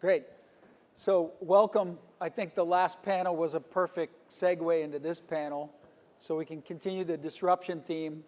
Great. So welcome. I think the last panel was a perfect segue into this panel, so we can continue the disruption theme.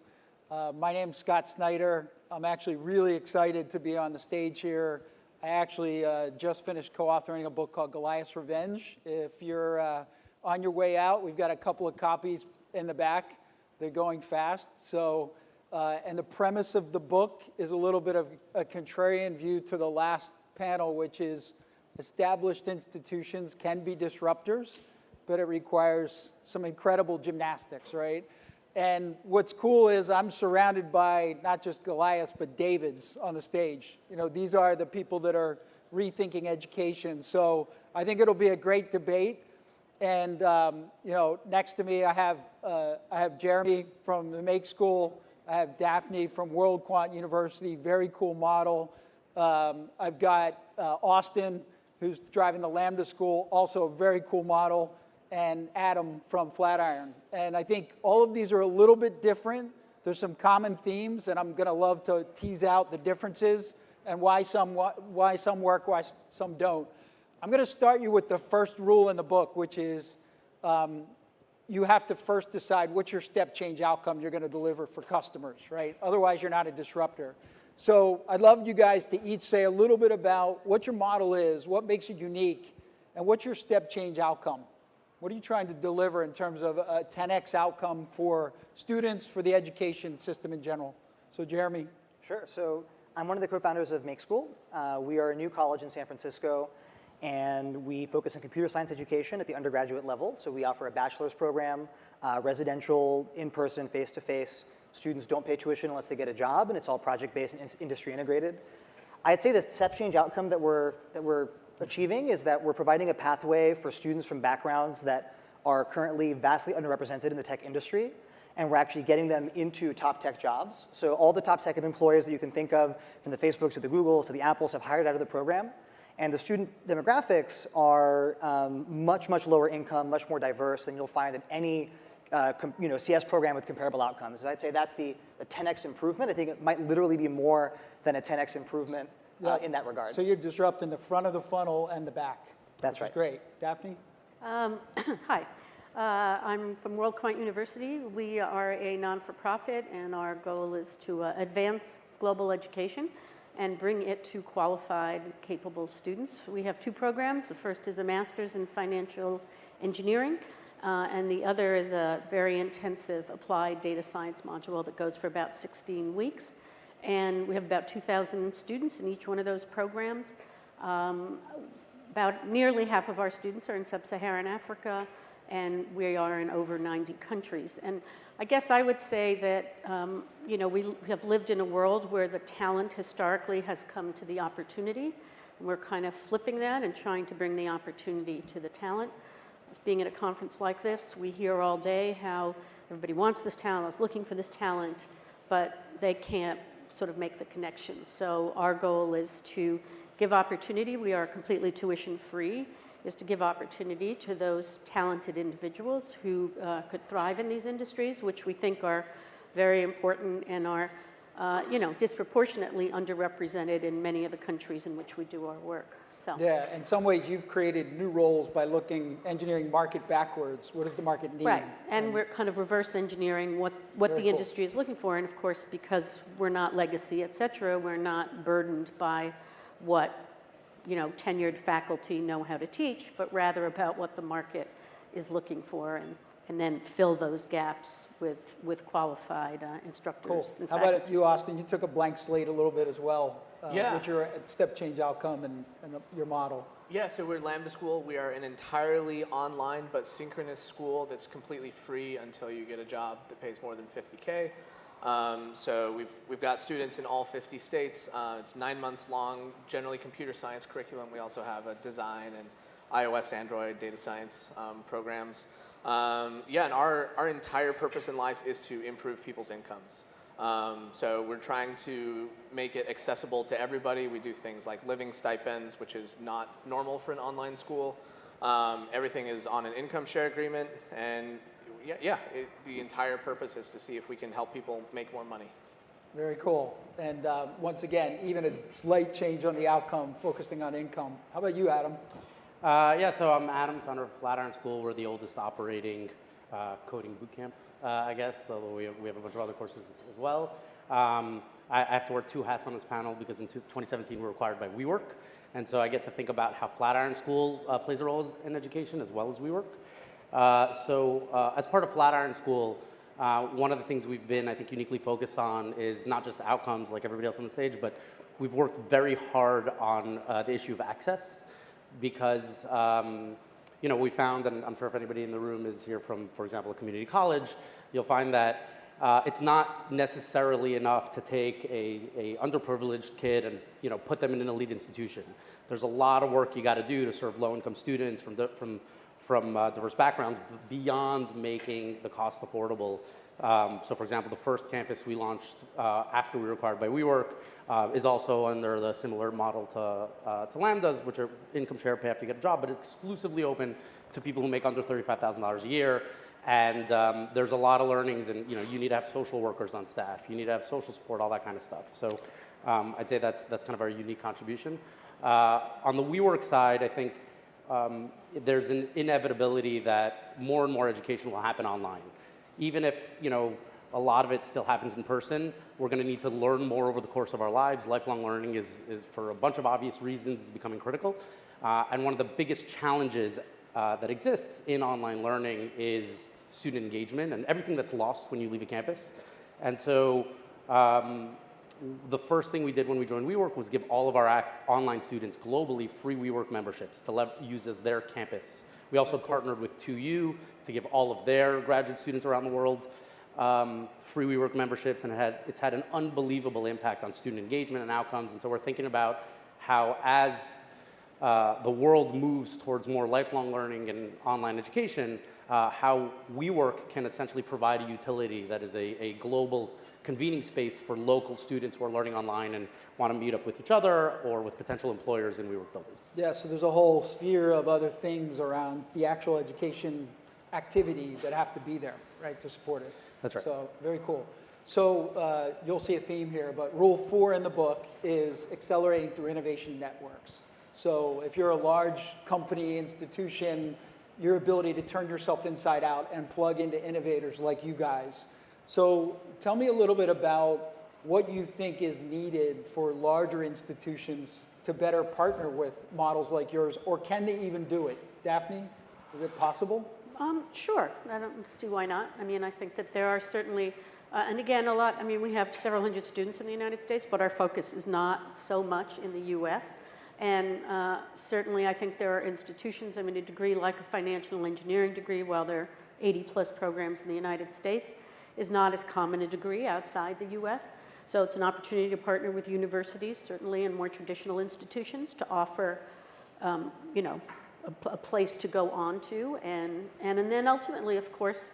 My name's Scott Snyder. I'm actually really excited to be on the stage here. I actually just finished co-authoring a book called Goliath's Revenge. If you're on your way out, we've got a couple of copies in the back. They're going fast. So, and the premise of the book is a little bit of a contrarian view to the last panel, which is established institutions can be disruptors, but it requires some incredible gymnastics, right? And what's cool is I'm surrounded by not just Goliaths, but Davids on the stage. You know, these are the people that are rethinking education. So I think it'll be a great debate. And you know, next to me I have Jeremy from the Make School. I have Daphne from WorldQuant University, very cool model. I've got Austen, who's driving the Lambda school, also a very cool model, and Adam from Flatiron. And I think all of these are a little bit different. There's some common themes, and I'm going to love to tease out the differences and why some work, why some don't. I'm going to start you with the first rule in the book, which is you have to first decide what's your step change outcome you're going to deliver for customers, right? Otherwise, you're not a disruptor. So I'd love you guys to each say a little bit about what your model is, what makes it unique, and what's your step change outcome. What are you trying to deliver in terms of a 10x outcome for students, for the education system in general? So Jeremy. Sure. So I'm one of the co-founders of Make School. We are a new college in San Francisco, and we focus on computer science education at the undergraduate level. So we offer a bachelor's program, residential, in-person, face-to-face. Students don't pay tuition unless they get a job, and it's all project-based and industry integrated. I'd say the step change outcome that we're achieving is that we're providing a pathway for students from backgrounds that are currently vastly underrepresented in the tech industry, and we're actually getting them into top tech jobs. So all the top tech employers that you can think of, from the Facebooks to the Googles to the Apples, have hired out of the program. And the student demographics are much, much lower income, much more diverse than you'll find in any CS program with comparable outcomes. And I'd say that's the 10x improvement. I think it might literally be more than a 10x improvement in that regard. So you're disrupting the front of the funnel and the back. That's right. Which is great. Daphne? Hi. I'm from WorldQuant University. We are a non-for-profit, and our goal is to advance global education and bring it to qualified, capable students. We have two programs. The first is a master's in financial engineering, and the other is a very intensive applied data science module that goes for about 16 weeks. And we have about 2,000 students in each one of those programs. About nearly half of our students are in sub-Saharan Africa, and we are in over 90 countries. And I guess I would say that we have lived in a world where the talent historically has come to the opportunity. And we're kind of flipping that and trying to bring the opportunity to the talent. Being at a conference like this, we hear all day how everybody wants this talent, is looking for this talent, but they can't sort of make the connection. So our goal is to give opportunity. We are completely tuition free, is to give opportunity to those talented individuals who could thrive in these industries, which we think are very important and are disproportionately underrepresented in many of the countries in which we do our work. So yeah, in some ways you've created new roles by looking engineering market backwards. What does the market need? Right, and we're kind of reverse engineering what the industry is looking for. And of course, because we're not legacy, et cetera, we're not burdened by what tenured faculty know how to teach, but rather about what the market is looking for, and then fill those gaps with qualified instructors. Cool. And How about you, Austen? You took a blank slate a little bit as well. With your step change outcome and your model. Yeah, so we're Lambda School. We are an entirely online but synchronous school that's completely free until you get a job that pays more than $50K. So we've got students in all 50 states. It's 9 months long, generally computer science curriculum. We also have a design and iOS, Android, data science programs. And our entire purpose in life is to improve people's incomes. So we're trying to make it accessible to everybody. We do things like living stipends, which is not normal for an online school. Everything is on an income share agreement, and the entire purpose is to see if we can help people make more money. Very cool. And once again, even a slight change on the outcome, focusing on income. How about you, Adam? Yeah, so I'm Adam, founder of Flatiron School. We're the oldest operating coding bootcamp, I guess, although we have a bunch of other courses as well. I have to wear two hats on this panel because in 2017 we're acquired by WeWork. And so I get to think about how Flatiron School plays a role in education as well as WeWork. As part of Flatiron School, one of the things we've been, I think, uniquely focused on is not just outcomes like everybody else on the stage, but we've worked very hard on the issue of access because, we found, and I'm sure if anybody in the room is here from, for example, a community college, you'll find that it's not necessarily enough to take a underprivileged kid and put them in an elite institution. There's a lot of work you got to do to serve low-income students from diverse backgrounds beyond making the cost affordable. So for example, the first campus we launched after we were acquired by WeWork is also under the similar model to Lambda's, which are income share pay after you get a job, but exclusively open to people who make under $35,000 a year. And there's a lot of learnings, and you need to have social workers on staff. You need to have social support, all that kind of stuff. So I'd say that's kind of our unique contribution. On the WeWork side, I think there's an inevitability that more and more education will happen online. Even if a lot of it still happens in person, we're going to need to learn more over the course of our lives. Lifelong learning is for a bunch of obvious reasons, becoming critical. And one of the biggest challenges that exists in online learning is student engagement and everything that's lost when you leave a campus. And so the first thing we did when we joined WeWork was give all of our online students globally free WeWork memberships to use as their campus. We also partnered with 2U to give all of their graduate students around the world free WeWork memberships, and it's had an unbelievable impact on student engagement and outcomes. And so we're thinking about how, as the world moves towards more lifelong learning and online education, how WeWork can essentially provide a utility that is a global convening space for local students who are learning online and want to meet up with each other or with potential employers in WeWork buildings. Yeah, so there's a whole sphere of other things around the actual education activity that have to be there, right, to support it. That's right. So very cool. So you'll see a theme here, but rule 4 in the book is accelerating through innovation networks. So if you're a large company, institution, your ability to turn yourself inside out and plug into innovators like you guys. So tell me a little bit about what you think is needed for larger institutions to better partner with models like yours, or can they even do it? Daphne, is it possible? Sure, I don't see why not. I mean, I think that there are certainly, and again, we have several hundred students in the United States, but our focus is not so much in the US. And certainly I think there are institutions, a degree like a financial engineering degree, while there are 80 plus programs in the United States, is not as common a degree outside the US. So it's an opportunity to partner with universities, certainly, and more traditional institutions to offer, a place to go on to. And then ultimately, of course,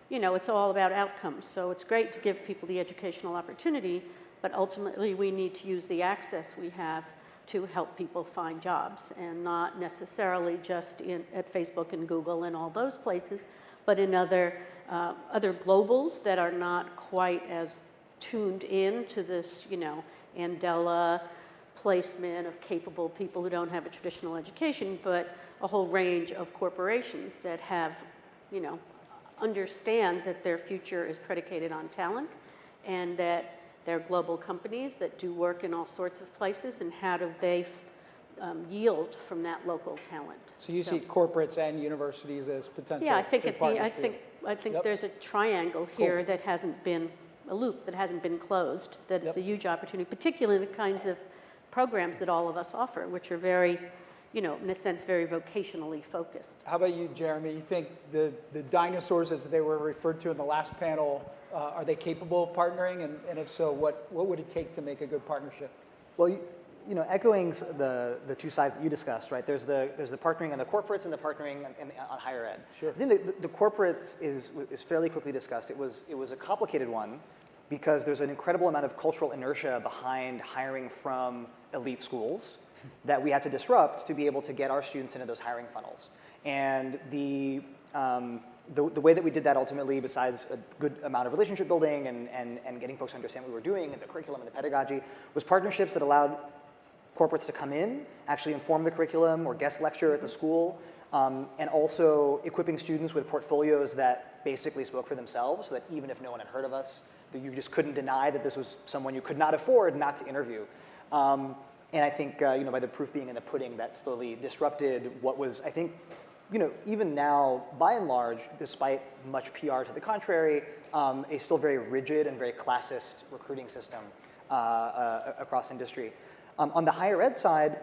it's all about outcomes. So it's great to give people the educational opportunity, but ultimately we need to use the access we have to help people find jobs, and not necessarily just at Facebook and Google and all those places, but in other globals that are not quite as tuned in to this, Andela placement of capable people who don't have a traditional education, but a whole range of corporations that have, understand that their future is predicated on talent, and that they're global companies that do work in all sorts of places, and how do they yield from that local talent. So you see corporates and universities as potential. Yeah, I think Yep. there's a triangle here that hasn't been a loop that hasn't been closed. That is a huge opportunity, particularly the kinds of programs that all of us offer, which are very, in a sense, very vocationally focused. How about you, Jeremy? You think the dinosaurs, as they were referred to in the last panel, are they capable of partnering? And if so, what would it take to make a good partnership? Well, echoing the two sides that you discussed, right? There's the partnering on the corporates and the partnering on higher ed. Sure. I think the corporates is fairly quickly discussed. It was a complicated one because there's an incredible amount of cultural inertia behind hiring from elite schools that we had to disrupt to be able to get our students into those hiring funnels. And The way that we did that ultimately, besides a good amount of relationship building and getting folks to understand what we were doing and the curriculum and the pedagogy, was partnerships that allowed corporates to come in, actually inform the curriculum or guest lecture at the school, and also equipping students with portfolios that basically spoke for themselves, so that even if no one had heard of us, that you just couldn't deny that this was someone you could not afford not to interview. And I think, by the proof being in the pudding, that slowly disrupted what was, I think, even now, by and large, despite much PR to the contrary, a still very rigid and very classist recruiting system across industry. On the higher ed side,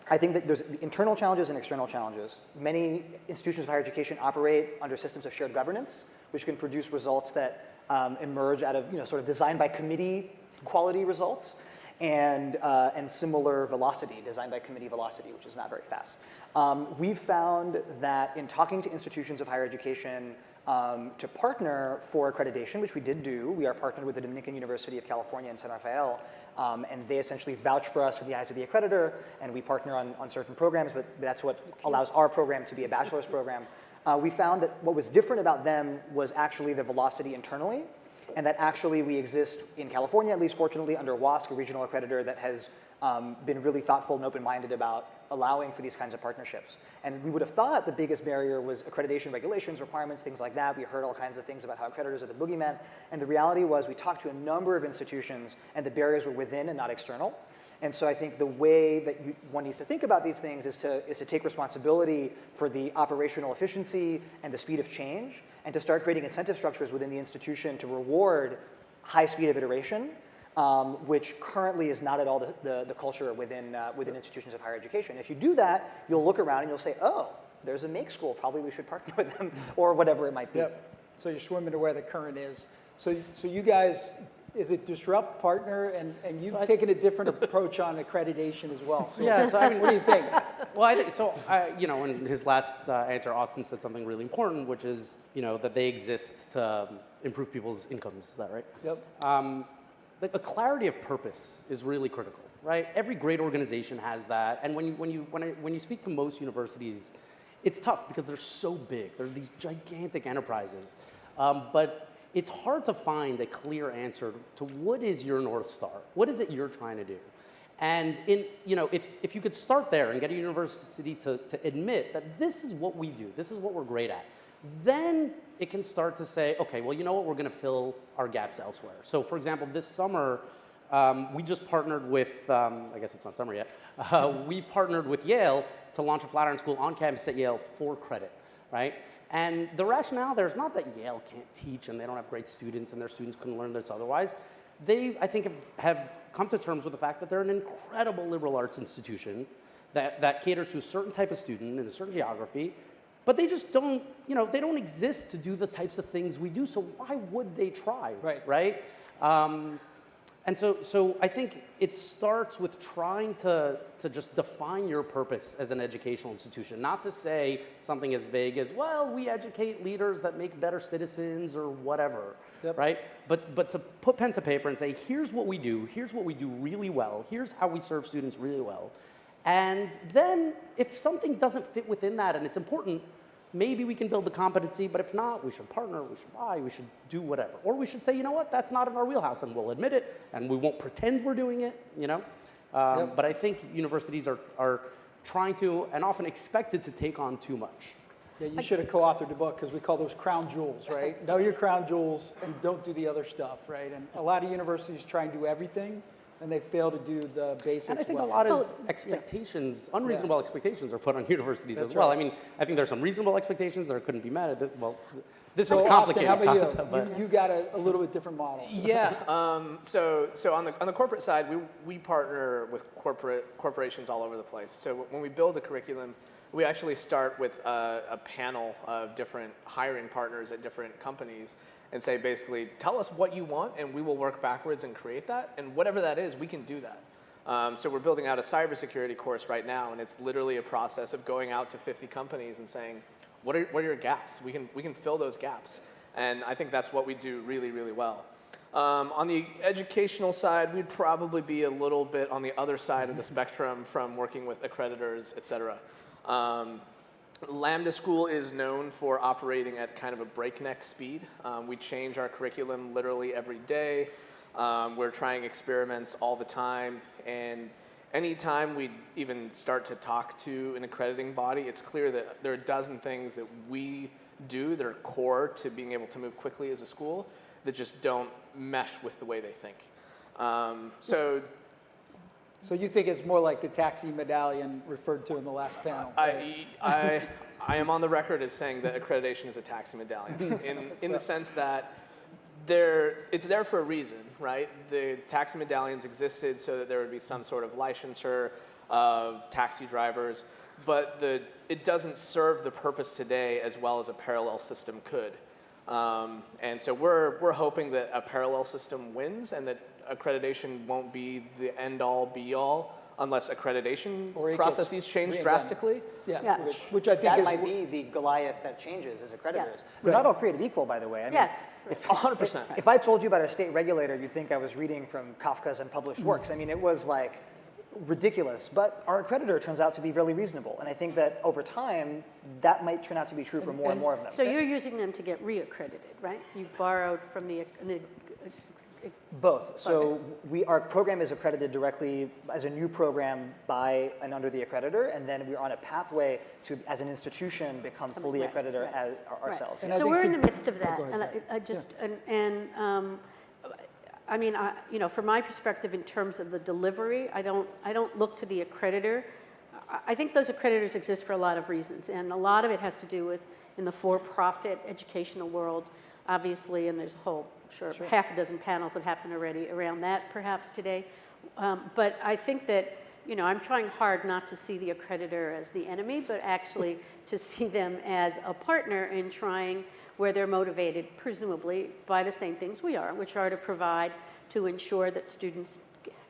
I think that there's internal challenges and external challenges. Many institutions of higher education operate under systems of shared governance, which can produce results that emerge out of sort of design by committee quality results, and similar velocity, design by committee velocity, which is not very fast. We've found that in talking to institutions of higher education to partner for accreditation, which we did do, we are partnered with the Dominican University of California in San Rafael, and they essentially vouch for us in the eyes of the accreditor, and we partner on certain programs, but that's what allows our program to be a bachelor's program. We found that what was different about them was actually the velocity internally, and that actually we exist in California, at least fortunately, under WASC, a regional accreditor that has been really thoughtful and open-minded about allowing for these kinds of partnerships. And we would have thought the biggest barrier was accreditation regulations, requirements, things like that. We heard all kinds of things about how accreditors are the boogeyman. And the reality was we talked to a number of institutions, and the barriers were within and not external. And so I think the way that one needs to think about these things is to take responsibility for the operational efficiency and the speed of change, and to start creating incentive structures within the institution to reward high speed of iteration, which currently is not at all the culture within institutions of higher education. If you do that, you'll look around and you'll say, oh, there's a make school, probably we should partner with them, or whatever it might be. Yep. So you're swimming to where the current is. So you guys, is it disrupt, partner, and you've taken a different approach on accreditation as well. So Yeah, so I mean, what do you think? Well, I think so. In his last answer, Austen said something really important, which is that they exist to improve people's incomes. Is that right? Yep. A clarity of purpose is really critical, right? Every great organization has that, and when you speak to most universities, it's tough because they're so big. They're these gigantic enterprises, but it's hard to find a clear answer to what is your North Star? What is it you're trying to do? And if you could start there and get a university to admit that this is what we do, this is what we're great at, then it can start to say, okay, well, you know what, we're going to fill our gaps elsewhere. So, for example, this summer, we just partnered with, I guess it's not summer yet, we partnered with Yale to launch a Flatiron school on campus at Yale for credit, right? And the rationale there is not that Yale can't teach and they don't have great students and their students couldn't learn this otherwise. They, I think, have come to terms with the fact that they're an incredible liberal arts institution that caters to a certain type of student in a certain geography, but they just don't, they don't exist to do the types of things we do, so why would they try, right? And so I think it starts with trying to just define your purpose as an educational institution, not to say something as vague as, well, we educate leaders that make better citizens or whatever, right? But to put pen to paper and say, here's what we do really well, here's how we serve students really well. And then if something doesn't fit within that and it's important, maybe we can build the competency, but if not, we should partner, we should buy, we should do whatever. Or we should say, you know what, that's not in our wheelhouse, and we'll admit it, and we won't pretend we're doing it, But I think universities are trying to, and often expected to take on too much. Yeah, you should have co-authored the book, because we call those crown jewels, right? Know your crown jewels and don't do the other stuff, right? And a lot of universities try and do everything, and they fail to do the basics well. And I think a lot of expectations, unreasonable expectations are put on universities as well. Right. I mean, I think there's some reasonable expectations that couldn't be met. Well, this is complicated. Austen, how about you? You got a little bit different model. Yeah. So on the corporate side, we partner with corporations all over the place. So when we build a curriculum, we actually start with a panel of different hiring partners at different companies and say, basically, tell us what you want, and we will work backwards and create that. And whatever that is, we can do that. So we're building out a cybersecurity course right now, and it's literally a process of going out to 50 companies and saying, what are your gaps? We can fill those gaps. And I think that's what we do really, really well. On the educational side, we'd probably be a little bit on the other side of the spectrum from working with accreditors, et cetera. Lambda School is known for operating at kind of a breakneck speed. We change our curriculum literally every day. We're trying experiments all the time, and anytime we even start to talk to an accrediting body, it's clear that there are a dozen things that we do that are core to being able to move quickly as a school that just don't mesh with the way they think. So you think it's more like the taxi medallion referred to in the last panel? I am on the record as saying that accreditation is a taxi medallion in the sense that it's there for a reason, right? The taxi medallions existed so that there would be some sort of licensure of taxi drivers, but it doesn't serve the purpose today as well as a parallel system could. And so we're hoping that a parallel system wins and that accreditation won't be the end-all, be-all unless accreditation processes change drastically. Yeah. Which I think that is might be the Goliath that changes as accreditors. They're not all created equal, by the way. I mean, Yes. 100%. If I told you about a state regulator, you'd think I was reading from Kafka's unpublished works. I mean, it was like ridiculous, but our accreditor turns out to be really reasonable. And I think that over time, that might turn out to be true for more and more of them. So you're using them to get reaccredited, right? You borrowed from the Both. So our program is accredited directly as a new program by and under the accreditor, and then we're on a pathway to, as an institution, become fully accredited as ourselves. And I so think we're to- in the midst of that, go ahead, and Daphne. I just I mean, from my perspective, in terms of the delivery, I don't look to the accreditor. I think those accreditors exist for a lot of reasons, and a lot of it has to do with in the for-profit educational world, obviously, and there's a whole half a dozen panels that happen already around that perhaps today. But I think that, I'm trying hard not to see the accreditor as the enemy, but actually to see them as a partner in trying where they're motivated, presumably, by the same things we are, which are to provide, to ensure that students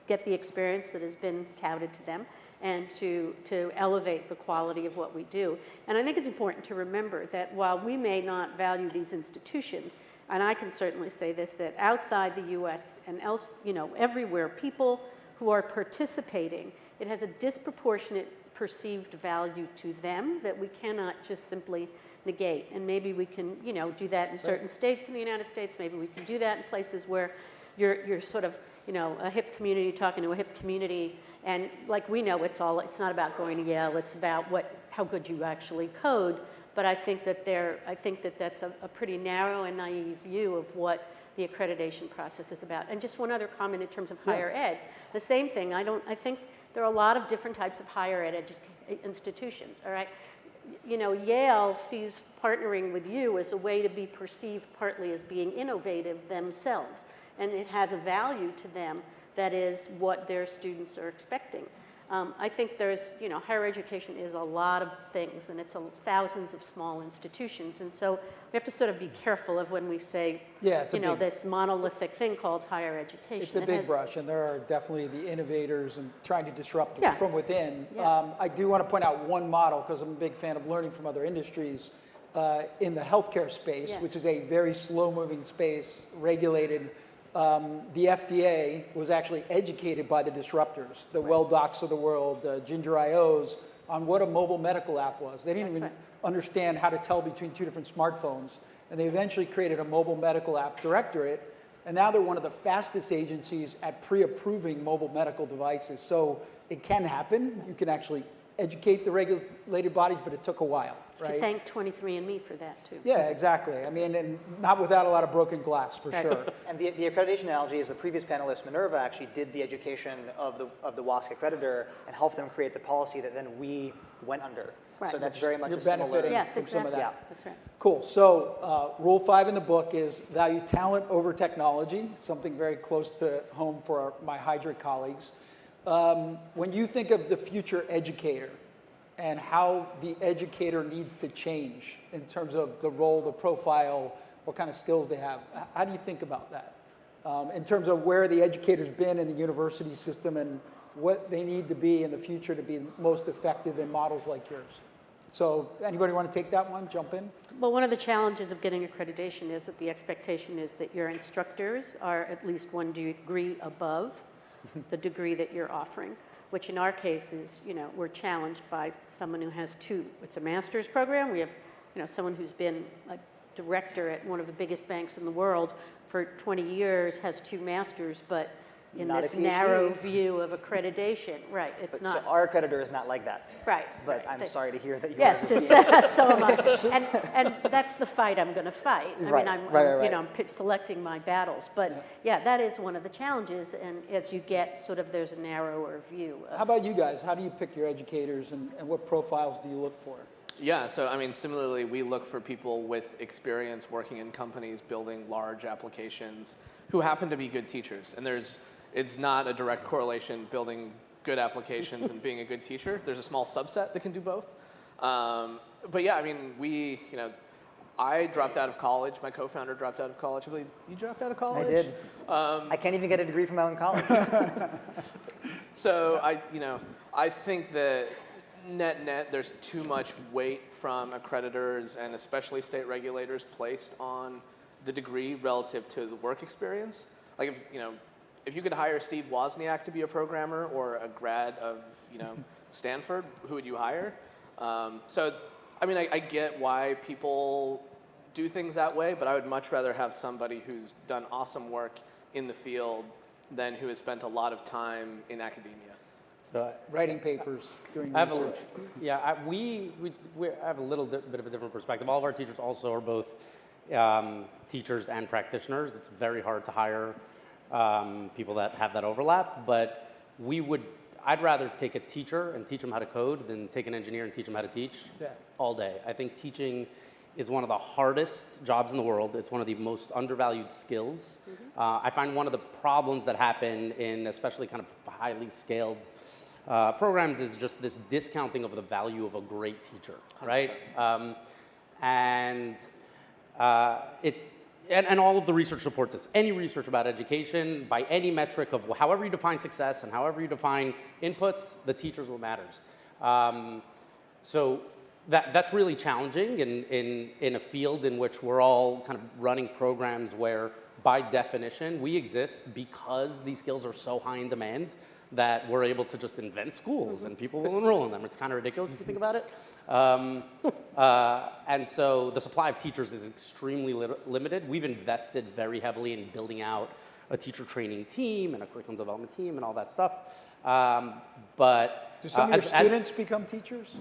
get the experience that has been touted to them, and to elevate the quality of what we do. And I think it's important to remember that while we may not value these institutions, and I can certainly say this, that outside the US and else, everywhere, people who are participating, it has a disproportionate perceived value to them that we cannot just simply negate. And maybe we can, do that in certain states in the United States. Maybe we can do that in places where you're sort of, a hip community talking to a hip community. And like we know, it's not about going to Yale. It's about how good you actually code. But I think that that's a pretty narrow and naive view of what the accreditation process is about. And just one other comment in terms of higher ed. The same thing. I think there are a lot of different types of higher ed institutions. All right. Yale sees partnering with you as a way to be perceived partly as being innovative themselves. And it has a value to them that is what their students are expecting. I think there's, higher education is a lot of things, and it's thousands of small institutions. And so we have to sort of be careful of when we say, this monolithic thing called higher education. It's a big brush, and there are definitely the innovators and trying to disrupt from within. Yeah. I do want to point out one model, because I'm a big fan of learning from other industries, in the healthcare space, which is a very slow-moving space, regulated. The FDA was actually educated by the disruptors, the WellDocs of the world, the Ginger.io's, on what a mobile medical app was. They didn't even understand how to tell between two different smartphones. And they eventually created a mobile medical app directorate. And now they're one of the fastest agencies at pre-approving mobile medical devices. So it can happen. You can actually educate the regulated bodies, but it took a while. Right? Thank 23andMe for that, too. Yeah, exactly. I mean, and not without a lot of broken glass, for sure. And the accreditation analogy is the previous panelist, Minerva, actually did the education of the WASC accreditor and helped them create the policy that then we went under. Right. So that's very much You're a similar... benefiting Yes, from some of that. exactly. That's right. Cool. So Rule 5 in the book is value talent over technology, something very close to home for my Heidrick colleagues. When you think of the future educator and how the educator needs to change in terms of the role, the profile, what kind of skills they have, how do you think about that? In terms of where the educator's been in the university system and what they need to be in the future to be most effective in models like yours. So anybody want to take that one, jump in? Well, one of the challenges of getting accreditation is that the expectation is that your instructors are at least one degree above the degree that you're offering, which in our case is, we're challenged by someone who has two. It's a master's program. We have, someone who's been a director at one of the biggest banks in the world for 20 years, has two masters, but in Not a this PhD. narrow view of accreditation. Right, it's So not. our accreditor is not like that. Right. But right. I'm sorry to hear that you Yes, are. it's, so am I. And that's the fight I'm going to fight. I Right, mean, I'm right. I'm selecting my battles. But yeah, that is one of the challenges. And as you get there's a narrower view. How about you guys? How do you pick your educators, and what profiles do you look for? Yeah, so I mean, similarly, we look for people with experience working in companies building large applications who happen to be good teachers. And it's not a direct correlation building good applications and being a good teacher. There's a small subset that can do both. But yeah, I mean, I dropped out of college. My co-founder dropped out of college. I believe you dropped out of college? I did. I can't even get a degree from my own college. So I think that net, there's too much weight from accreditors and especially state regulators placed on the degree relative to the work experience. Like if you could hire Steve Wozniak to be a programmer or a grad of Stanford, who would you hire? So I mean, I get why people do things that way, but I would much rather have somebody who's done awesome work in the field than who has spent a lot of time in academia. So Writing papers, doing I have research. we have a little bit of a different perspective. All of our teachers also are both teachers and practitioners. It's very hard to hire people that have that overlap, but I'd rather take a teacher and teach them how to code than take an engineer and teach them how to teach all day. I think teaching is one of the hardest jobs in the world. It's one of the most undervalued skills. I find one of the problems that happen in especially kind of highly scaled programs is just this discounting of the value of a great teacher, right? And all of the research supports this. Any research about education, by any metric of however you define success and however you define inputs, the teacher's what matters. So that's really challenging in a field in which we're all kind of running programs where, by definition, we exist because these skills are so high in demand that we're able to just invent schools and people will enroll in them. It's kind of ridiculous if you think about it. And so the supply of teachers is extremely limited. We've invested very heavily in building out a teacher training team and a curriculum development team and all that stuff. But Do some of your students become teachers?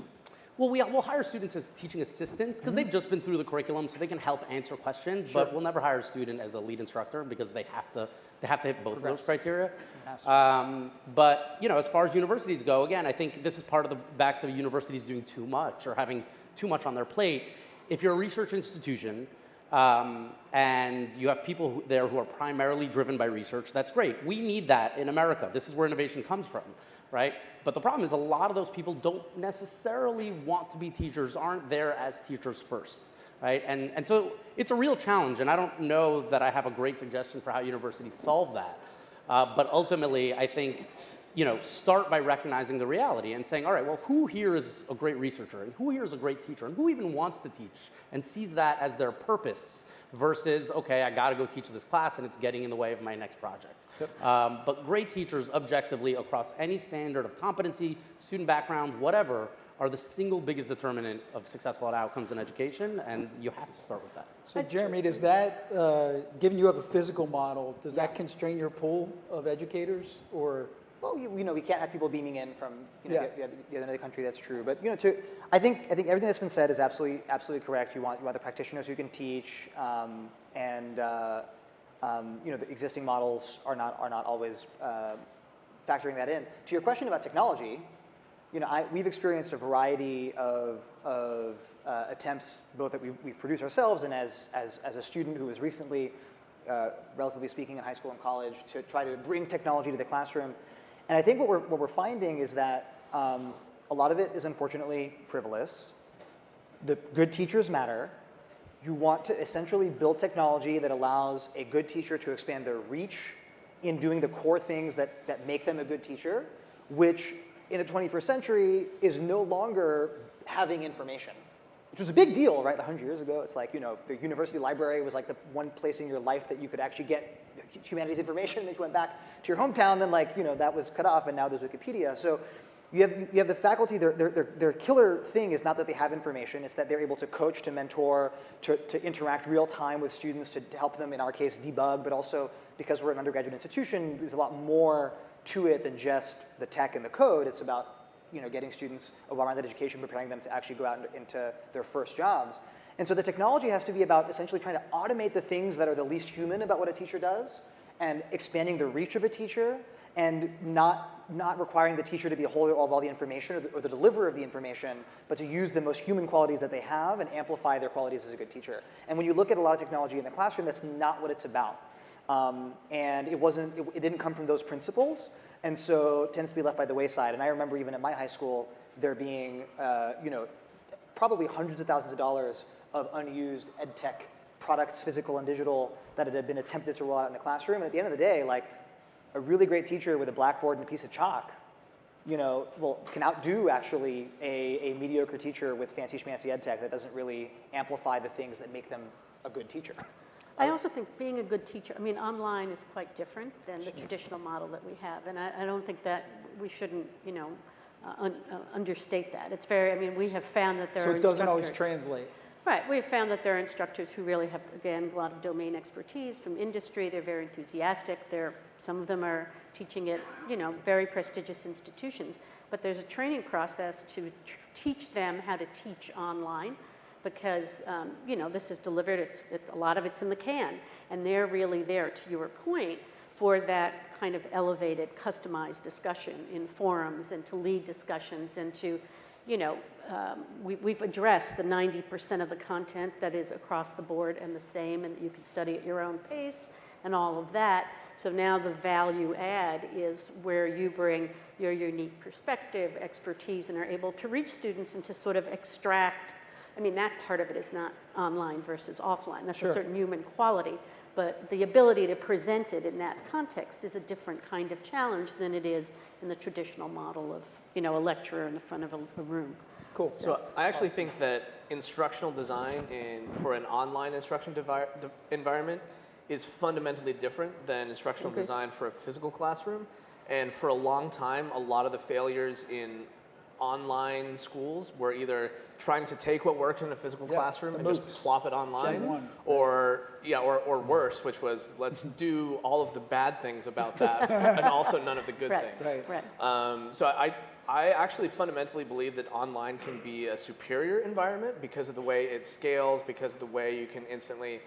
Well, we'll hire students as teaching assistants because they've just been through the curriculum, so they can help answer questions. But we'll never hire a student as a lead instructor because they have to hit both of those criteria. But as far as universities go, again, I think this is part of back to universities doing too much or having too much on their plate. If you're a research institution and you have people there who are primarily driven by research, that's great. We need that in America. This is where innovation comes from, right? But the problem is a lot of those people don't necessarily want to be teachers, aren't there as teachers first, right? And so it's a real challenge, and I don't know that I have a great suggestion for how universities solve that. But ultimately, I think, start by recognizing the reality and saying, all right, well, who here is a great researcher, and who here is a great teacher, and who even wants to teach, and sees that as their purpose versus, okay, I got to go teach this class, and it's getting in the way of my next project. But great teachers, objectively, across any standard of competency, student background, whatever, are the single biggest determinant of successful outcomes in education, and you have to start with that. So Jeremy, does that, given you have a physical model, does that constrain your pool of educators, or? Well, we can't have people beaming in from the other end of the country. That's true. But I think everything that's been said is absolutely correct. You want the practitioners who can teach, and the existing models are not always factoring that in. To your question about technology, we've experienced a variety of attempts, both that we've produced ourselves and as a student who was recently, relatively speaking, in high school and college, to try to bring technology to the classroom. And I think what we're finding is that a lot of it is unfortunately frivolous. The good teachers matter. You want to essentially build technology that allows a good teacher to expand their reach in doing the core things that make them a good teacher, which in the 21st century is no longer having information. which was a big deal, right? 100 years ago, it's like, the university library was like the one place in your life that you could actually get humanities information. Then you went back to your hometown, then that was cut off, and now there's Wikipedia. So you have the faculty, their killer thing is not that they have information, it's that they're able to coach, to mentor, to interact real time with students, to help them, in our case, debug, but also because we're an undergraduate institution, there's a lot more to it than just the tech and the code. It's about getting students a well-rounded education, preparing them to actually go out into their first jobs. And so the technology has to be about essentially trying to automate the things that are the least human about what a teacher does, and expanding the reach of a teacher, and not requiring the teacher to be a holder of all the information or the deliverer of the information, but to use the most human qualities that they have and amplify their qualities as a good teacher. And when you look at a lot of technology in the classroom, that's not what it's about. And it didn't come from those principles, and so it tends to be left by the wayside. And I remember even at my high school, there being probably hundreds of thousands of dollars of unused ed tech products, physical and digital, that had been attempted to roll out in the classroom. And at the end of the day, like, a really great teacher with a blackboard and a piece of chalk, can outdo actually a mediocre teacher with fancy schmancy ed tech that doesn't really amplify the things that make them a good teacher. I also think being a good teacher, online is quite different than the traditional model that we have, and I don't think that we shouldn't, understate that. It's we have found that there are So it doesn't always instructors- translate. Right, we've found that there are instructors who really have, again, a lot of domain expertise from industry. They're very enthusiastic. Some of them are teaching at, very prestigious institutions. But there's a training process to teach them how to teach online, because, this is delivered, a lot of it's in the can. And they're really there, to your point, for that kind of elevated, customized discussion in forums, and to lead discussions, and to, we've addressed the 90% of the content that is across the board and the same, and that you can study at your own pace and all of that. So now the value add is where you bring your unique perspective, expertise, and are able to reach students and to sort of extract. That part of it is not online versus offline. That's Sure. a certain human quality. But the ability to present it in that context is a different kind of challenge than it is in the traditional model of, a lecturer in the front of a room. Cool. So I actually think that instructional design for an online instruction environment is fundamentally different than instructional design for a physical classroom. And for a long time, a lot of the failures in online schools were either trying to take what worked in a physical classroom and just plop it online, or worse, which was let's do all of the bad things about that and also none of the good things. Right. So I actually fundamentally believe that online can be a superior environment because of the way it scales, because of the way you can instantly,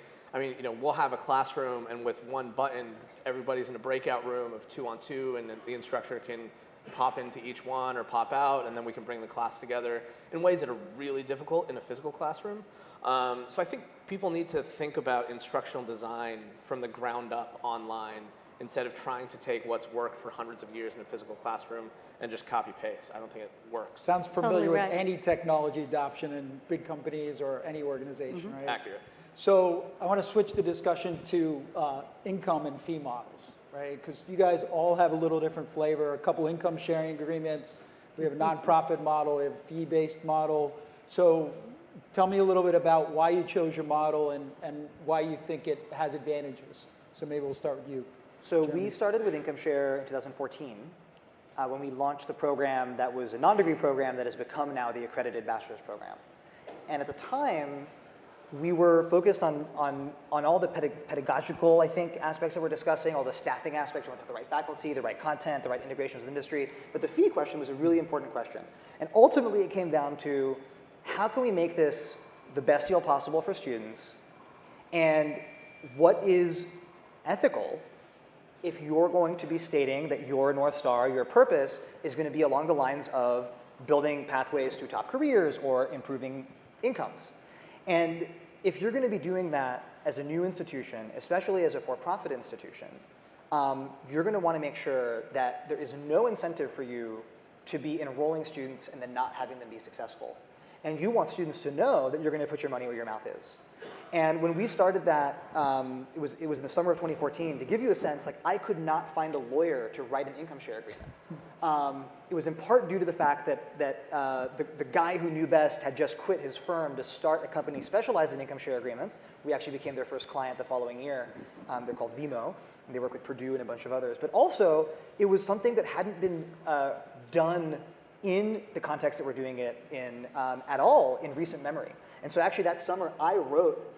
we'll have a classroom, and with one button, everybody's in a breakout room of 2-on-2, and the instructor can pop into each one or pop out, and then we can bring the class together in ways that are really difficult in a physical classroom. So I think people need to think about instructional design from the ground up online, instead of trying to take what's worked for hundreds of years in a physical classroom and just copy paste. I don't think it works. Sounds familiar Totally with right. any technology adoption in big companies or any organization, right? Accurate. So I want to switch the discussion to income and fee models, right? Because you guys all have a little different flavor. A couple income sharing agreements. We have a nonprofit model. We have a fee-based model. So tell me a little bit about why you chose your model and why you think it has advantages. So maybe we'll start with you. So we started with Income Share in 2014 when we launched the program that was a non-degree program that has become now the accredited bachelor's program. And at the time, we were focused on all the pedagogical, I think, aspects that we're discussing, all the staffing aspects. We want to have the right faculty, the right content, the right integrations with industry. But the fee question was a really important question. And ultimately, it came down to how can we make this the best deal possible for students, and what is ethical if you're going to be stating that your North Star, your purpose, is going to be along the lines of building pathways to top careers or improving incomes. And if you're going to be doing that as a new institution, especially as a for-profit institution, you're going to want to make sure that there is no incentive for you to be enrolling students and then not having them be successful. And you want students to know that you're going to put your money where your mouth is. And when we started that, it was in the summer of 2014. To give you a sense, like, I could not find a lawyer to write an income share agreement. It was in part due to the fact that the guy who knew best had just quit his firm to start a company specialized in income share agreements. We actually became their first client the following year. They're called Vimo, and they work with Purdue and a bunch of others. But also, it was something that hadn't been done in the context that we're doing it in at all in recent memory. And so actually that summer, I wrote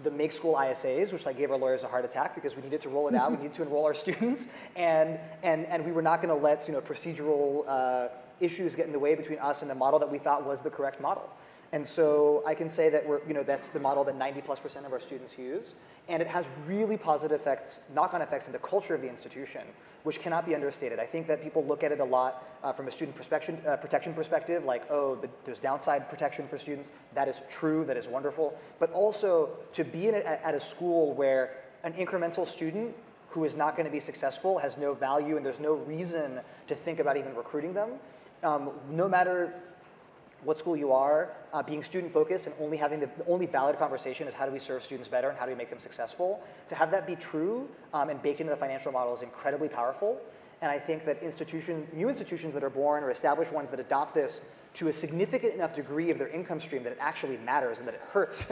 the Make School ISAs, which I gave our lawyers a heart attack because we needed to roll it out, we needed to enroll our students, and we were not going to let procedural issues get in the way between us and the model that we thought was the correct model. And so I can say that that's the model that 90+% of our students use, and it has really positive effects, knock-on effects in the culture of the institution, which cannot be understated. I think that people look at it a lot from a student protection perspective, like, oh, there's downside protection for students. That is true, that is wonderful. But also to be at a school where an incremental student who is not going to be successful has no value and there's no reason to think about even recruiting them, no matter what school you are, being student-focused and only having the only valid conversation is how do we serve students better and how do we make them successful. To have that be true and baked into the financial model is incredibly powerful. And I think that new institutions that are born or established ones that adopt this to a significant enough degree of their income stream that it actually matters and that it hurts.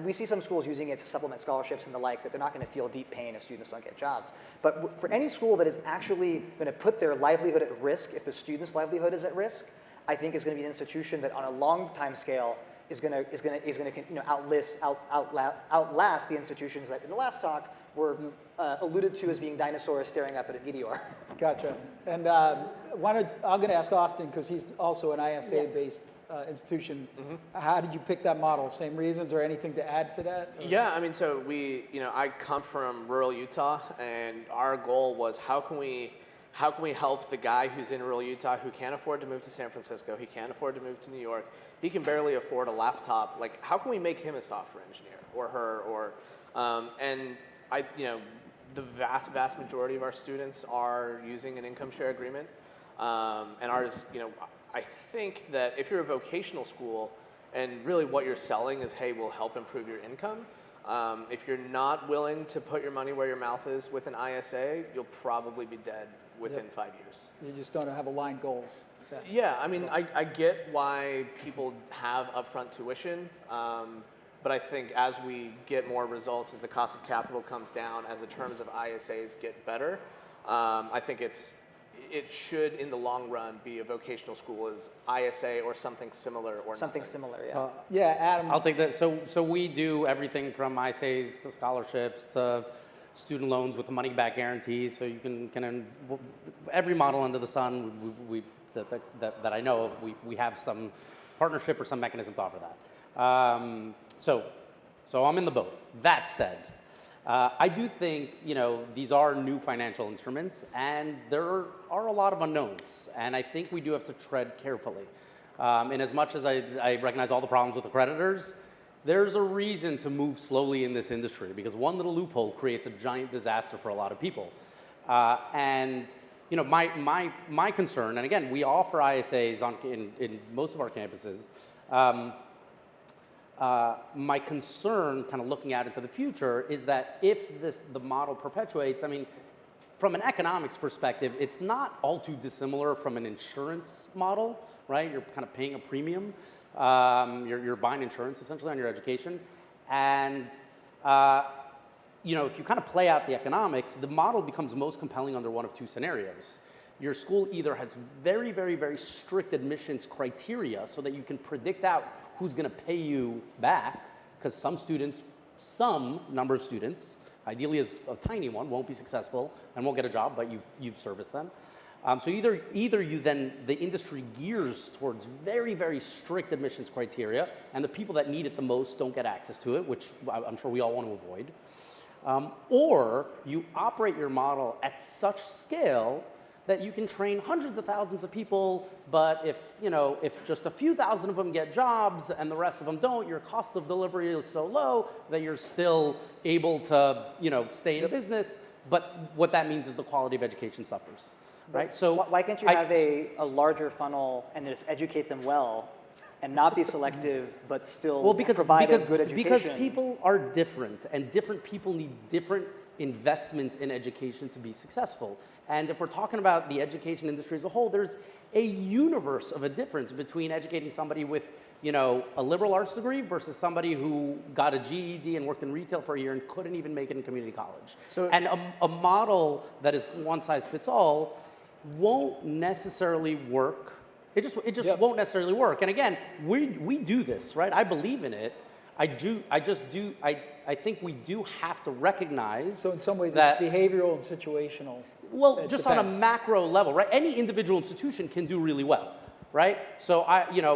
We see some schools using it to supplement scholarships and the like, that they're not going to feel deep pain if students don't get jobs. But for any school that is actually going to put their livelihood at risk if the student's livelihood is at risk, I think is going to be an institution that on a long time scale is going to outlast the institutions that in the last talk were alluded to as being dinosaurs staring up at a meteor. Gotcha. And I'm going to ask Austen, because he's also an ISA-based institution. Mm-hmm. How did you pick that model? Same reasons or anything to add to that? Or? Yeah, I mean, so I come from rural Utah, and our goal was how can we help the guy who's in rural Utah who can't afford to move to San Francisco, he can't afford to move to New York, he can barely afford a laptop, like how can we make him a software engineer or her or, the vast majority of our students are using an income share agreement, and ours, I think that if you're a vocational school and really what you're selling is, hey, we'll help improve your income, if you're not willing to put your money where your mouth is with an ISA, you'll probably be dead within 5 years. You just don't have aligned goals. Yeah, I mean, I get why people have upfront tuition, but I think as we get more results, as the cost of capital comes down, as the terms of ISAs get better, I think it should, in the long run, be a vocational school as ISA or something similar or something nothing. similar, yeah. So, Yeah, Adam. I'll take that. So we do everything from ISAs to scholarships to student loans with money back guarantees. So you can every model under the sun that I know of, we have some partnership or some mechanism to offer that. So I'm in the boat. That said, I do think these are new financial instruments, and there are a lot of unknowns, and I think we do have to tread carefully. And as much as I recognize all the problems with accreditors, there's a reason to move slowly in this industry because one little loophole creates a giant disaster for a lot of people. And my concern, and again, we offer ISAs in most of our campuses. My concern, kind of looking out into the future, is that if the model perpetuates, I mean, from an economics perspective, it's not all too dissimilar from an insurance model, right? You're kind of paying a premium. You're buying insurance essentially on your education, and if you kind of play out the economics, the model becomes most compelling under one of two scenarios. Your school either has very, very, very strict admissions criteria so that you can predict out who's going to pay you back, because some number of students, ideally as a tiny one, won't be successful and won't get a job, but you've serviced them. So either the industry gears towards very, very strict admissions criteria, and the people that need it the most don't get access to it, which I'm sure we all want to avoid. Or you operate your model at such scale that you can train hundreds of thousands of people, but if just a few thousand of them get jobs and the rest of them don't, your cost of delivery is so low that you're still able to stay in business. But what that means is the quality of education suffers. Right? So why can't you have a larger funnel and just educate them well and not be selective, but still Well, because provide a good education. because people are different, and different people need different investments in education to be successful. And if we're talking about the education industry as a whole, there's a universe of a difference between educating somebody with, a liberal arts degree versus somebody who got a GED and worked in retail for a year and couldn't even make it in community college. And a model that is one size fits all won't necessarily work. It just won't necessarily work. And again, we do this, right? I believe in it. I think we do have to recognize. So in some ways, that, it's behavioral and situational. Well, just on a macro level, right? Any individual institution can do really well, right? So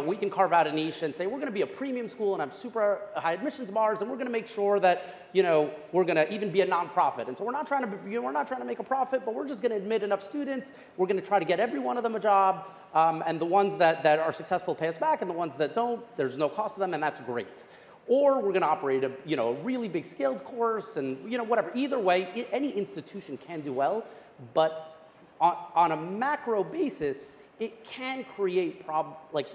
we can carve out a niche and say we're going to be a premium school and have super high admissions bars, and we're going to make sure that we're going to even be a nonprofit. And so we're not trying to make a profit, but we're just going to admit enough students. We're going to try to get every one of them a job, and the ones that are successful pay us back, and the ones that don't, there's no cost to them, and that's great. Or we're going to operate a really big scaled course, and whatever. Either way, any institution can do well, but on a macro basis, it can create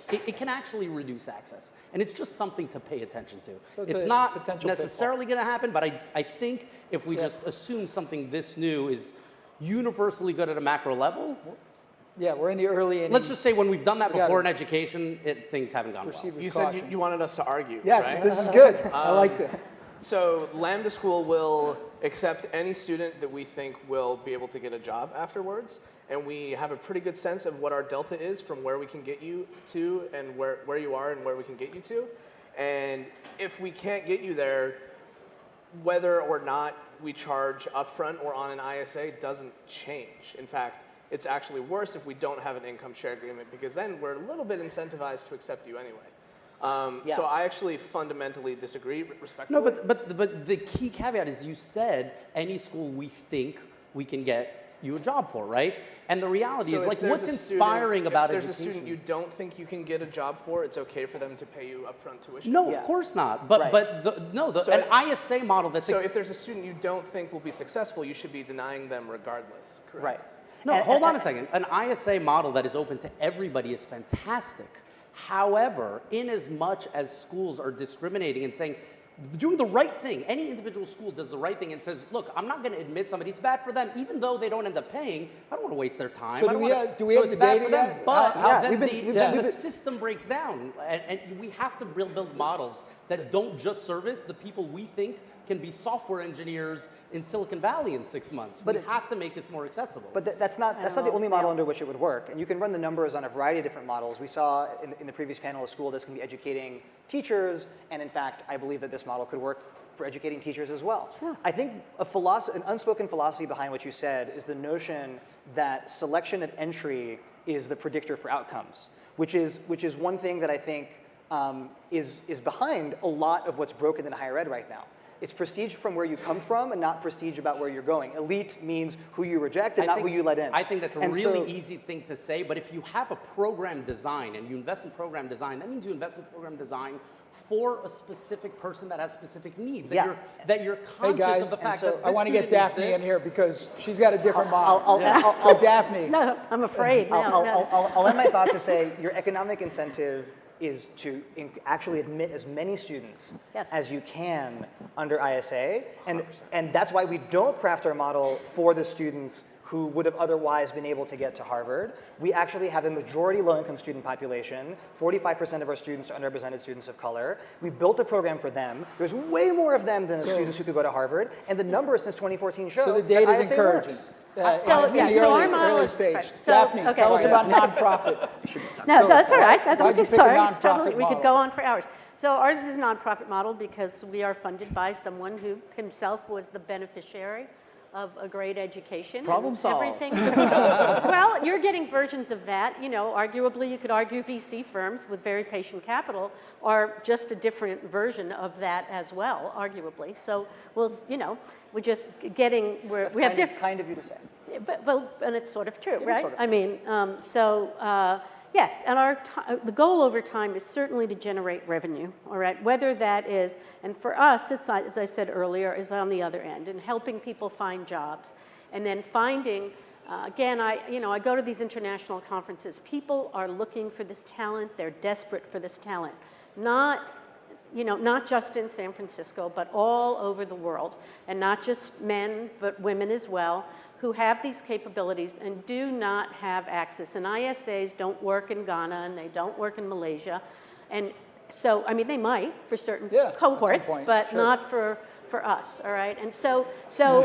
it can actually reduce access, and it's just something to pay attention to. So it's not necessarily going to happen, but I think if we just assume something this new is universally good at a macro level. Yeah, we're in the early innings. Let's just say when we've done that before in education, things haven't gone well. You said you wanted us to argue, Yes, right? this is good. I like this. So Lambda School will accept any student that we think will be able to get a job afterwards, and we have a pretty good sense of what our delta is from where we can get you to and where you are and where we can get you to. And if we can't get you there, whether or not we charge upfront or on an ISA doesn't change. In fact, it's actually worse if we don't have an income share agreement, because then we're a little bit incentivized to accept you anyway. So I actually fundamentally disagree respectfully. No, but the key caveat is you said any school we think we can get you a job for, right? And the reality is, like, what's inspiring about education? If there's a student you don't think you can get a job for, it's okay for them to pay you upfront tuition? No, of course not. But an ISA model that's... So if there's a student you don't think will be successful, you should be denying them regardless, correct? Right. No, hold on a second. An ISA model that is open to everybody is fantastic. However, in as much as schools are discriminating and saying, doing the right thing, any individual school does the right thing and says, look, I'm not going to admit somebody, it's bad for them, even though they don't end up paying, I don't want to waste their time. So do we have the data yet? But then the system breaks down, and we have to build models that don't just service the people we think can be software engineers in Silicon Valley in 6 months. But we have to make this more accessible. But that's not the only model under which it would work. And you can run the numbers on a variety of different models. We saw in the previous panel a school that's going to be educating teachers, and in fact, I believe that this model could work for educating teachers as well. Sure. I think an unspoken philosophy behind what you said is the notion that selection at entry is the predictor for outcomes, which is one thing that I think is behind a lot of what's broken in higher ed right now. It's prestige from where you come from and not prestige about where you're going. Elite means who you reject and not who you let in. I think that's a really easy thing to say, but if you have a program design and you invest in program design, that means you invest in program design for a specific person that has specific needs, that you're conscious of the fact that I want to get Daphne in here because she's got a different model. So Daphne. No, I'm afraid. I'll end my thought to say your economic incentive is to actually admit as many students as you can under ISA. And that's why we don't craft our model for the students who would have otherwise been able to get to Harvard. We actually have a majority low-income student population. 45% of our students are underrepresented students of color. We built a program for them. There's way more of them than the students who could go to Harvard. And the numbers since 2014 show So the data is ISA encouraging. works. Our model early is stage. right. Daphne, tell us about nonprofit. No, that's all right. Why'd you pick a Sorry, nonprofit we model? could go on for hours. So ours is a nonprofit model because we are funded by someone who himself was the beneficiary of a great education. Problem solved. Everything. Well, you're getting versions of that. Arguably, you could argue VC firms with very patient capital are just a different version of that as well, arguably. So we're just getting where we have different. Kind of you to say. But and it's sort of true, right? Sort of. I mean, yes, and the goal over time is certainly to generate revenue, all right? Whether that is, and for us, it's, as I said earlier, is on the other end, and helping people find jobs, and then finding Again, I go to these international conferences. People are looking for this talent. They're desperate for this talent. Not just in San Francisco, but all over the world. And not just men, but women as well, who have these capabilities and do not have access. And ISAs don't work in Ghana and they don't work in Malaysia. And so, I mean, they might for certain cohorts, but not for us, all right? And so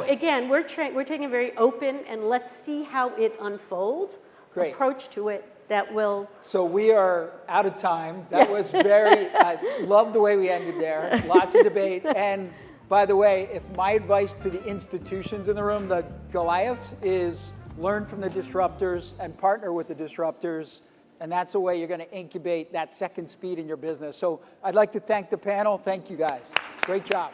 again, we're taking a very open and let's see how it unfolds approach to it that will. So we are out of time. That was very, I love the way we ended there. Lots of debate. And by the way, if my advice to the institutions in the room, the Goliaths, is learn from the disruptors and partner with the disruptors. And that's the way you're going to incubate that second speed in your business. So I'd like to thank the panel. Thank you guys. Great job.